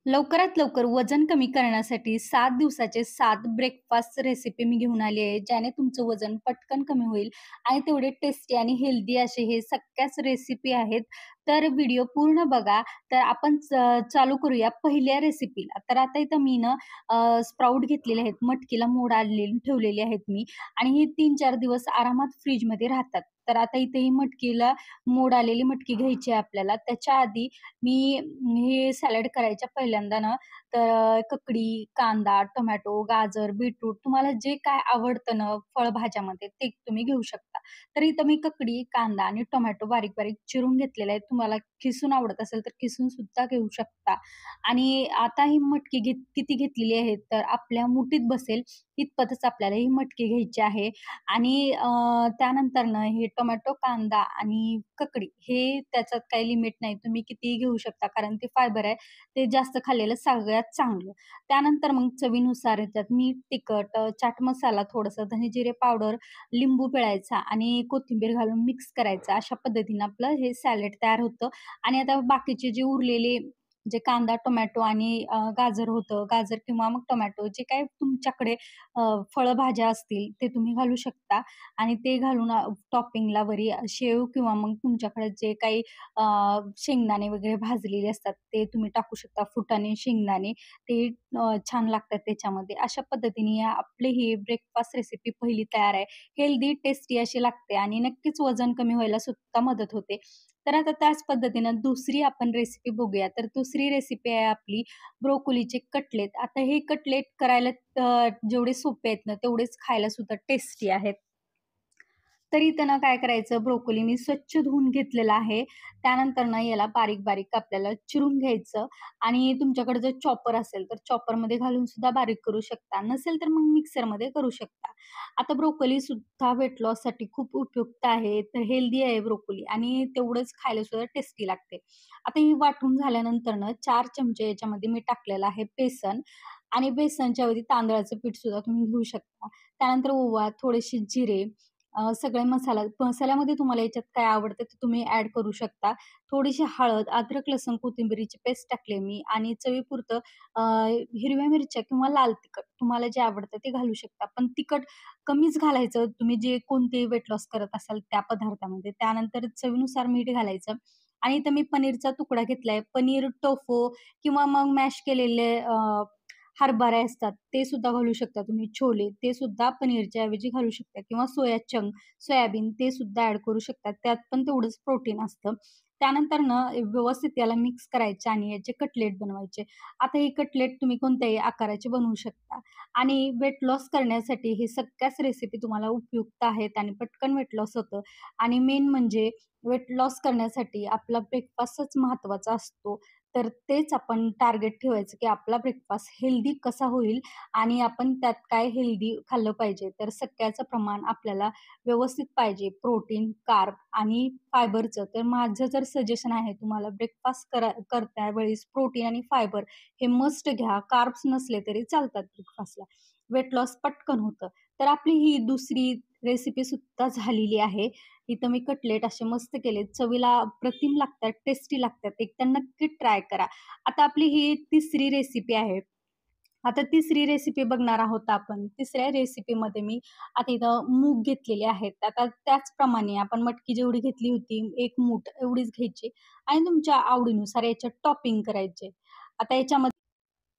लवकरात लवकर वजन कमी करण्यासाठी 7 दिवसाचे 7 ब्रेकफास्ट रेसिपी मी घेऊन आली आहे, ज्याने तुमचं वजन पटकन कमी होईल आणि तेवढे टेस्टी आणि हेल्दी असे हे सगळ्याच रेसिपी आहेत. तर व्हिडिओ पूर्ण बघा. तर आपण चालू करूया पहिल्या रेसिपीला. तर आता इथं मी ना स्प्राउट घेतलेले आहेत. मटकीला मोड आलेली ठेवलेली आहेत मी आणि हे 3-4 दिवस आरामात फ्रिजमध्ये राहतात. तर आता इथे ही मटकीला मोड आलेली मटकी घ्यायची आहे आपल्याला. त्याच्या आधी मी हे सॅलड करायच्या पहिल्यांदा ना, तर ककडी, कांदा, टोमॅटो, गाजर, बीटरूट तुम्हाला जे काय आवडतं ना फळभाज्यामध्ये ते तुम्ही घेऊ शकता. तर इथं मी ककडी, कांदा आणि टोमॅटो बारीक-बारीक चिरून घेतलेला आहे. तुम्हाला किसून आवडत असेल तर किसून सुद्धा घेऊ शकता. आणि आता ही मटकी किती घेतलेली आहे, तर आपल्या मुठीत बसेल इतपतच आपल्याला ही मटकी घ्यायची आहे. आणि त्यानंतरनं हे टोमॅटो, कांदा आणि ककडी हे त्याच्यात काही लिमिट नाही. तुम्ही कितीही घेऊ शकता कारण ते फायबर आहे. ते जास्त खाल्लेलं सगळ्यात चांगलं. त्यानंतर मग चवीनुसार ह्याच्यात मीठ, तिखट, चाट मसाला थोडंसं, धने जिरे पावडर, लिंबू पिळायचा आणि कोथिंबीर घालून मिक्स करायचं. अशा पद्धतीनं आपलं हे सॅलड तयार होतं. आणि आता बाकीचे जे उरलेले जे कांदा, टोमॅटो आणि गाजर होतं, गाजर किंवा मग टोमॅटो जे काही तुमच्याकडे फळभाज्या असतील ते तुम्ही घालू शकता. आणि ते घालून टॉपिंगला वरी शेव किंवा मग तुमच्याकडे जे काही अ, शेंगदाणे वगैरे भाजलेले असतात ते तुम्ही टाकू शकता. फुटाणे, शेंगदाणे ते छान लागतात त्याच्यामध्ये. अशा पद्धतीने आपली ही ब्रेकफास्ट रेसिपी पहिली तयार आहे. हेल्दी, टेस्टी अशी लागते आणि नक्कीच वजन कमी व्हायला सुद्धा मदत होते. तर आता त्याच पद्धतीनं दुसरी आपण रेसिपी बघूया. तर दुसरी रेसिपी आहे आपली ब्रोकोलीचे कटलेट. आता हे कटलेट करायला जेवढे सोपे आहेत ना, तेवढेच खायला सुद्धा टेस्टी आहेत. तर इथं ना काय करायचं, ब्रोकोली मी स्वच्छ धुवून घेतलेला आहे. त्यानंतर ना याला बारीक-बारीक आपल्याला चिरून घ्यायचं आणि तुमच्याकडे जर चॉपर असेल, तर चॉपरमध्ये घालून सुद्धा बारीक करू शकता. नसेल तर मग मिक्सरमध्ये करू शकता. आता ब्रोकोली सुद्धा वेट लॉससाठी खूप उपयुक्त आहे. तर हेल्दी आहे ब्रोकोली आणि तेवढंच खायला सुद्धा टेस्टी लागते. आता ही वाटून झाल्यानंतर ना 4 चमचे याच्यामध्ये मी टाकलेलं आहे बेसन आणि बेसनच्या ऐवजी तांदळाचं पीठ सुद्धा तुम्ही घेऊ शकता. त्यानंतर ओवा, थोडेसे जिरे, सगळे मसाल्यामध्ये तुम्हाला याच्यात काय आवडतं ते तुम्ही ॲड करू शकता. थोडीशी हळद, अद्रक, लसूण, कोथिंबिरीची पेस्ट टाकली मी आणि चवीपुरतं हिरव्या मिरच्या किंवा लाल तिखट तुम्हाला जे आवडतं ते घालू शकता. पण तिखट कमीच घालायचं तुम्ही जे कोणतेही वेट लॉस करत असाल त्या पदार्थामध्ये. त्यानंतर चवीनुसार मीठ घालायचं आणि इथं मी पनीरचा तुकडा घेतलाय. पनीर, टोफू किंवा मग मॅश केलेले हरभरे असतात ते सुद्धा घालू शकता तुम्ही. छोले ते सुद्धा पनीरच्या ऐवजी घालू शकता किंवा सोयाबीन ते सुद्धा ॲड करू शकता. त्यात पण तेवढंच प्रोटीन असतं. त्यानंतर ना व्यवस्थित याला मिक्स करायचे आणि याचे कटलेट बनवायचे. आता हे कटलेट तुम्ही कोणत्याही आकाराचे बनवू शकता आणि वेट लॉस करण्यासाठी हे सगळ्याच रेसिपी तुम्हाला उपयुक्त आहेत आणि पटकन वेट लॉस होतं आणि मेन म्हणजे वेट लॉस करण्यासाठी आपला ब्रेकफास्टच महत्त्वाचा असतो. तर तेच आपण टार्गेट ठेवायचं, की आपला ब्रेकफास्ट हेल्दी कसा होईल आणि आपण त्यात काय हेल्दी खाल्लं पाहिजे. तर सगळ्याचं प्रमाण आपल्याला व्यवस्थित पाहिजे. प्रोटीन, कार्ब आणि फायबरचं. तर माझं जर सजेशन आहे तुम्हाला ब्रेकफास्ट करता वेळेस प्रोटीन आणि फायबर हे मस्ट घ्या. कार्ब्स नसले तरी चालतात ब्रेकफास्टला. वेट लॉस पटकन होतं. तर आपली ही दुसरी रेसिपी सुद्धा झालेली आहे. इथं मी कटलेट असे मस्त केलेत. चवीला अप्रतिम लागतात, टेस्टी लागतात. एकदा नक्की ट्राय करा. आता आपली ही तिसरी रेसिपी आहे. आता तिसरी रेसिपी बघणार आहोत आपण. तिसऱ्या रेसिपीमध्ये मी आता इथं मूग घेतलेले आहेत. आता त्याचप्रमाणे आपण मटकी जेवढी घेतली होती, 1 मूठ एवढीच घ्यायची आणि तुमच्या आवडीनुसार याच्यात टॉपिंग करायचे. आता याच्यामध्ये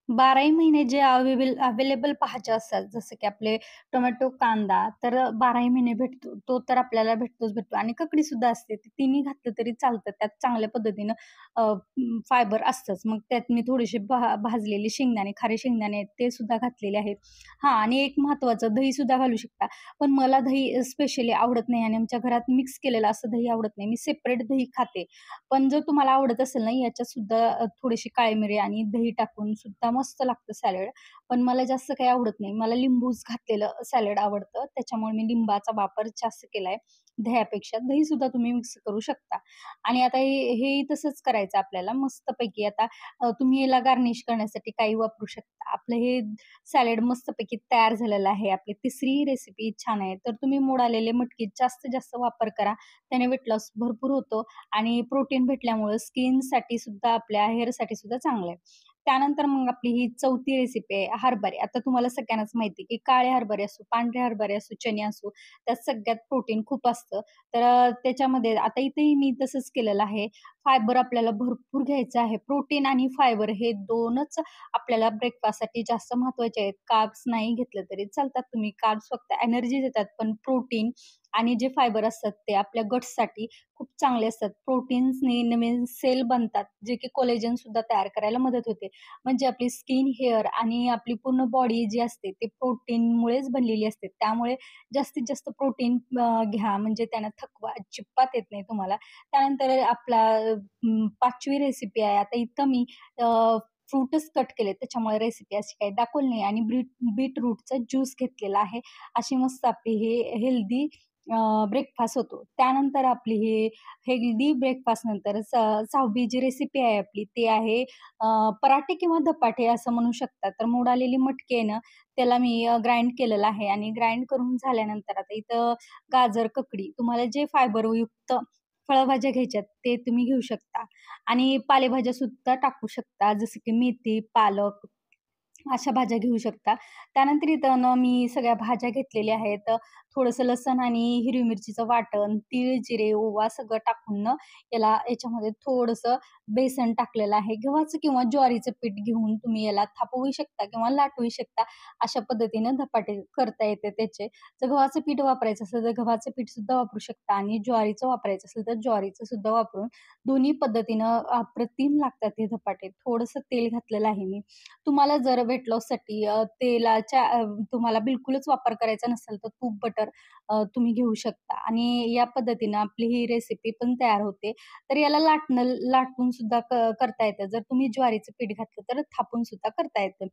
12ही महिने जे अवेलेबल भाज्या असतात, जसं की आपले टोमॅटो, कांदा, तर 12ही महिने भेटतो. तो तर आपल्याला भेटतोच भेटतो आणि ककडीसुद्धा असते. ते तिन्ही घातलं तरी चालतं. त्यात चांगल्या पद्धतीनं फायबर असतंच. मग त्यात मी थोडेसे भाजलेले शेंगदाणे, खारे शेंगदाणे आहेत ते सुद्धा घातलेले आहेत. हां आणि एक महत्त्वाचं दहीसुद्धा घालू शकता. पण मला दही स्पेशली आवडत नाही आणि आमच्या घरात मिक्स केलेलं असं दही आवडत नाही. मी सेपरेट दही खाते. पण जर तुम्हाला आवडत असेल ना, याच्यात सुद्धा थोडीशी काळी मिरी आणि दही टाकून सुद्धा मस्त लागतं सॅलड. पण मला जास्त काही आवडत नाही. मला लिंबूच घातलेलं सॅलड आवडतं. त्याच्यामुळे मी लिंबाचा वापर जास्त केलाय दह्यापेक्षा. दहीसुद्धा तुम्ही मिक्स करू शकता. आणि आता हे तसंच करायचं आपल्याला मस्तपैकी आता तुम्ही याला गार्निश करण्यासाठी काही वापरू शकता. आपलं हे सॅलड मस्तपैकी तयार झालेलं आहे. आपली तिसरी रेसिपी छान आहे. तर तुम्ही मोड आलेले मटकी जास्तीत जास्त वापर करा. त्याने वेट लॉस भरपूर होतो आणि प्रोटीन भेटल्यामुळे स्किनसाठी सुद्धा आपल्या हेअरसाठी सुद्धा चांगलं आहे. त्यानंतर मग आपली ही चौथी रेसिपी आहे हरभरे. आता तुम्हाला सगळ्यांनाच माहिती आहे, की काळे हरभरे असो, पांढरे हरभरे असो, चणे असो, त्यात सगळ्यात प्रोटीन खूप असतं. तर त्याच्यामध्ये आता इथेही मी तसंच केलेलं आहे. फायबर आपल्याला भरपूर घ्यायचं आहे. प्रोटीन आणि फायबर हे 2च आपल्याला ब्रेकफास्टसाठी जास्त महत्त्वाचे आहेत. कार्ब्स नाही घेतलं तरी चालतात. तुम्ही कार्ब्स फक्त एनर्जी देतात, पण प्रोटीन आणि जे फायबर असतात ते आपल्या गट्ससाठी खूप चांगले असतात. प्रोटीन्सनी नवीन सेल बनतात, जे की कोलेजन सुद्धा तयार करायला मदत होते. म्हणजे आपली स्किन, हेअर आणि आपली पूर्ण बॉडी जी असते, ते प्रोटीनमुळेच बनलेली असते. त्यामुळे जास्तीत जास्त प्रोटीन घ्या, म्हणजे त्यानं थकवा अजिबात येत नाही तुम्हाला. त्यानंतर आपला 5वी रेसिपी आहे. आता इथं मी फ्रूटच कट केले, त्याच्यामुळे रेसिपी अशी काही दाखवली नाही आणि बीटरूटचा ज्यूस घेतलेला आहे. अशी मस्त आपली हे हेल्दी ब्रेकफास्ट होतो. त्यानंतर आपली ही हेल्दी ब्रेकफास्ट नंतर 6वी जी रेसिपी आहे आपली ती आहे पराठे किंवा धपाटे असं म्हणू शकता. तर मोड आलेली मटकी आहे ना, त्याला मी ग्राइंड केलेलं आहे आणि ग्राइंड करून झाल्यानंतर आता इथं गाजर, ककडी तुम्हाला जे फायबरयुक्त फळभाज्या घ्यायच्यात ते तुम्ही घेऊ शकता आणि पालेभाज्या सुद्धा टाकू शकता. जसं की मेथी, पालक अशा भाज्या घेऊ शकता. त्यानंतर इथं ना मी सगळ्या भाज्या घेतलेल्या आहेत. थोडंसं लसण आणि हिरवी मिरचीचं वाटण, तीळ, जिरे, ओवा सगळं टाकून ना याच्यामध्ये थोडंसं बेसन टाकलेलं आहे. गव्हाचं किंवा ज्वारीचं पीठ घेऊन तुम्ही याला थापवू शकता किंवा लाटूही शकता. अशा पद्धतीनं धपाटे करता येते त्याचे. जर गव्हाचं पीठ वापरायचं असेल तर गव्हाचं पीठ सुद्धा वापरू शकता आणि ज्वारीचं वापरायचं असेल तर ज्वारीचं सुद्धा वापरून दोन्ही पद्धतीनं अप्रतिम लागतात हे धपाटे. थोडंसं तेल घातलेलं आहे मी. तुम्हाला जर वेट लॉससाठी तुम्हाला बिलकुलच वापर करायचा नसेल, तर तूप, बटर तुम्ही घेऊ शकता आणि या पद्धतीनं आपली ही रेसिपी पण तयार होते. तर याला लाटून सुद्धा करता येतं. जर तुम्ही ज्वारीचं पीठ घातलं, तर थापून सुद्धा करता येतं.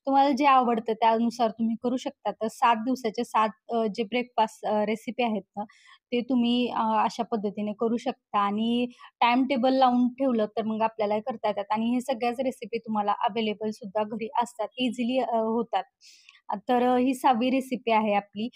तुम्हाला जे आवडतं त्यानुसार तुम्ही करू शकता. तर 7 दिवसाचे 7 जे ब्रेकफास्ट रेसिपी आहेत ना, ते तुम्ही अशा पद्धतीने करू शकता आणि टाईम टेबल लावून ठेवलं तर मग आपल्याला करता येतात आणि हे सगळ्याच रेसिपी तुम्हाला अवेलेबल सुद्धा घरी असतात. इझिली होतात. तर ही 6वी रेसिपी आहे आपली.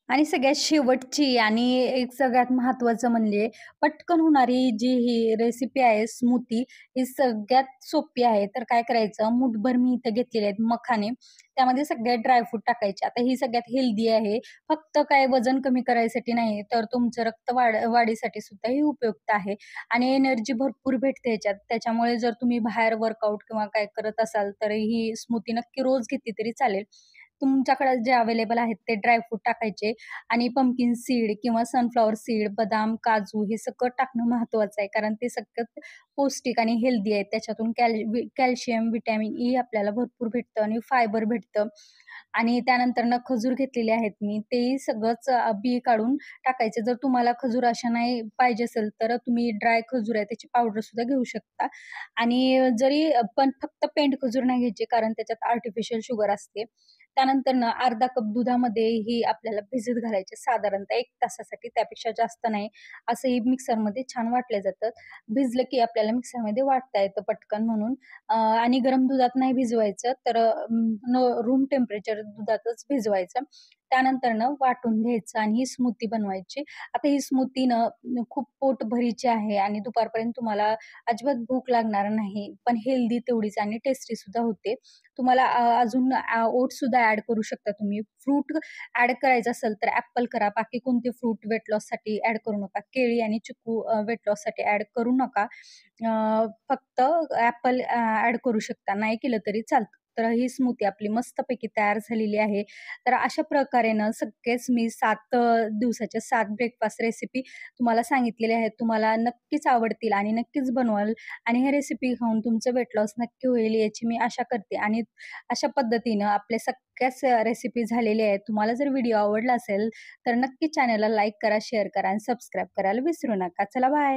आणि सगळ्यात शेवटची आणि एक सगळ्यात महत्त्वाचं म्हणजे पटकन होणारी जी ही रेसिपी आहे स्मूथी, ही सगळ्यात सोपी आहे. तर काय करायचं, मूठभर मी इथं घेतलेले आहेत मखाने. त्यामध्ये सगळे ड्रायफ्रूट टाकायचे. आता ही सगळ्यात हेल्दी आहे. फक्त काय वजन कमी करायसाठी नाही, तर तुमचं रक्त वाढीसाठी सुद्धा ही उपयुक्त आहे आणि एनर्जी भरपूर भेटते ह्याच्यात. त्याच्यामुळे जर तुम्ही बाहेर वर्कआउट किंवा काय करत असाल, तर ही स्मूथी नक्की रोज घेतली तरी चालेल. तुमच्याकडे जे अवेलेबल आहेत ते ड्रायफ्रूट टाकायचे आणि पंपकिन सीड किंवा सनफ्लॉवर सीड, बदाम, काजू हे सगळं टाकणं महत्त्वाचं आहे. कारण ते सगळं पौष्टिक आणि हेल्दी आहे. त्याच्यातून कॅल्शियम, व्हिटॅमिन ई आपल्याला भरपूर भेटतं आणि फायबर भेटतं. आणि त्यानंतरनं खजूर घेतलेले आहेत मी. तेही सगळंच बी काढून टाकायचे. जर तुम्हाला खजूर अशा नाही पाहिजे असेल, तर तुम्ही ड्राय खजूर आहे त्याची पावडर सुद्धा घेऊ शकता. आणि जरी पण फक्त पेंड खजूर नाही घ्यायची कारण त्याच्यात आर्टिफिशियल शुगर असते. त्यानंतरनं अर्धा कप दुधामध्ये ही आपल्याला भिजत घालायचे साधारणतः 1 तासासाठी, त्यापेक्षा जास्त नाही. असंही मिक्सरमध्ये छान वाटलं जातं. भिजलं की आपल्याला मिक्सरमध्ये वाटता येतं पटकन म्हणून आणि गरम दुधात नाही भिजवायचं तर रूम टेम्परेचर दुधातच भिजवायचं. त्यानंतरनं वाटून घ्यायचं आणि ही स्मूथी बनवायची. आता ही स्मूथी ना खूप पोटभरीची आहे आणि दुपारपर्यंत तुम्हाला अजिबात भूक लागणार नाही. पण हेल्दी तेवढीच आणि टेस्टी सुद्धा होते. तुम्हाला अजून ओट्ससुद्धा ॲड करू शकता तुम्ही. फ्रूट ॲड करायचं असेल तर ॲपल करा. बाकी कोणते फ्रूट वेट लॉससाठी ॲड करू नका. केळी आणि चिकू वेट लॉससाठी ॲड करू नका. फक्त ॲपल ॲड करू शकता. नाही केलं तरी चालतं. तर ही स्मूथी आपली मस्तपैकी तयार झालेली आहे. तर अशा प्रकारे ना सगळेच मी 7 दिवसाच्या 7 ब्रेकफास्ट रेसिपी तुम्हाला सांगितलेल्या आहेत. तुम्हाला नक्कीच आवडतील आणि नक्कीच बनवाल आणि हे रेसिपी खाऊन तुमचं वेट लॉस नक्की होईल याची मी आशा करते आणि अशा पद्धतीनं आपल्या सगळ्याच रेसिपी झालेल्या आहेत. तुम्हाला जर व्हिडिओ आवडला असेल, तर नक्की चॅनलला लाईक करा, शेअर करा आणि सबस्क्राईब करायला विसरू नका. चला बाय.